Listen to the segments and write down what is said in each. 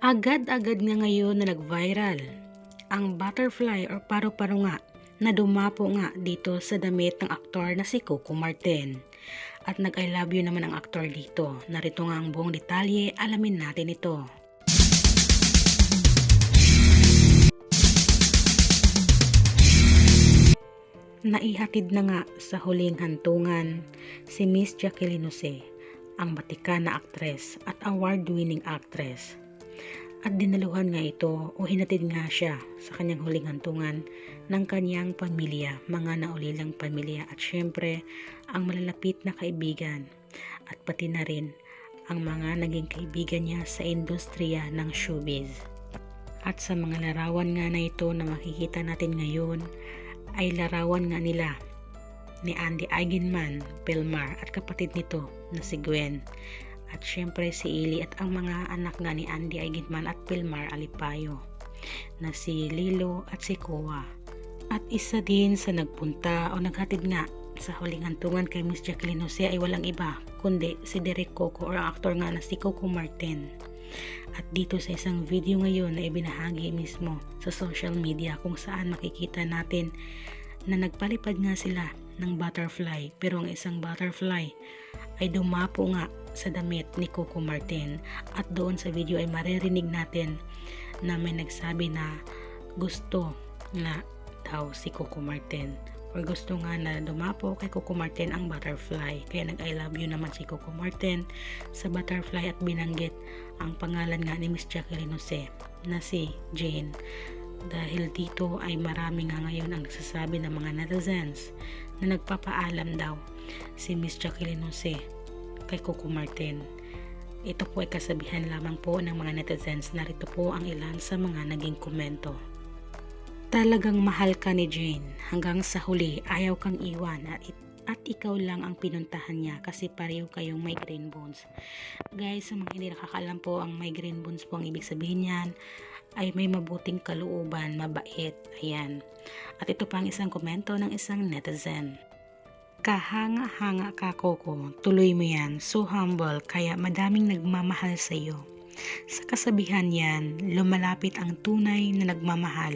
Agad-agad nga ngayon na nag-viral ang butterfly or paru-paro nga na dumapo nga dito sa damit ng aktor na si Coco Martin. At nag-I love you naman ang aktor dito. Narito nga ang buong detalye, alamin natin ito. Naihatid na nga sa huling hantungan si Miss Jacqueline Jose, ang batikan na aktres at award-winning actress. At dinaluhan nga ito o hinatid nga siya sa kanyang huling hantungan ng kanyang pamilya, mga naulilang pamilya at syempre ang malalapit na kaibigan at pati na rin ang mga naging kaibigan niya sa industriya ng showbiz. At sa mga larawan nga na ito na makikita natin ngayon ay larawan nga nila ni Andy Eigenman, Pilmar at kapatid nito na si Gwen. At syempre si Ili at ang mga anak nga ni Andy Eigenman at Pilmar Alipayo na si Lilo at si Koa. At isa din sa nagpunta o naghatid nga sa huling hantungan kay Miss Jacqueline Jose ay walang iba kundi si Derek Coco or ang aktor nga na si Coco Martin. At dito sa isang video ngayon na ibinahagi mismo sa social media kung saan makikita natin na nagpalipad nga sila ng butterfly, pero ang isang butterfly ay dumapo nga sa damit ni Coco Martin. At doon sa video ay maririnig natin na may nagsabi na gusto na daw si Coco Martin or gusto nga na dumapo kay Coco Martin ang butterfly. Kaya nag-I love you naman si Coco Martin sa butterfly at binanggit ang pangalan nga ni Miss Jacqueline Jose na si Jane. Dahil dito ay marami nga ngayon ang nagsasabi ng mga netizens na nagpapaalam daw si Miss Jacqueline Jose kay Coco Martin. Ito po ay kasabihan lamang po ng mga netizens. Narito po ang ilan sa mga naging komento. Talagang mahal ka ni Jane. Hanggang sa huli ayaw kang iwan at ikaw lang ang pinuntahan niya kasi pareho kayong migraine bones. Guys, sa mga hindi nakakaalam po, ang migraine bones po ang ibig sabihin niyan ay may mabuting kalooban, mabait. Ayan. At ito pa ang isang komento ng isang netizen. Kahanga-hanga ka, Coco. Tuloy mo yan. So humble, kaya madaming nagmamahal sa iyo. Sa kasabihan yan, lumalapit ang tunay na nagmamahal.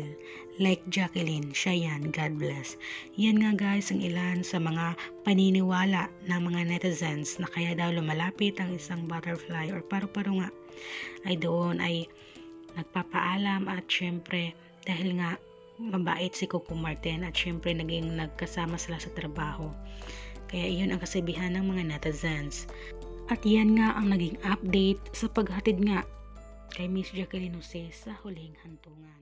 Like Jacqueline, siya yan, God bless. Yan nga guys ang ilan sa mga paniniwala ng mga netizens na kaya daw lumalapit ang isang butterfly or paru-paro nga ay doon ay nagpapaalam. At syempre dahil nga mabait si Coco Martin at syempre naging nagkasama sila sa trabaho, kaya iyon ang kasabihan ng mga netizens. At yan nga ang naging update sa paghatid nga kay Miss Jacqueline Jose sa huling hantungan.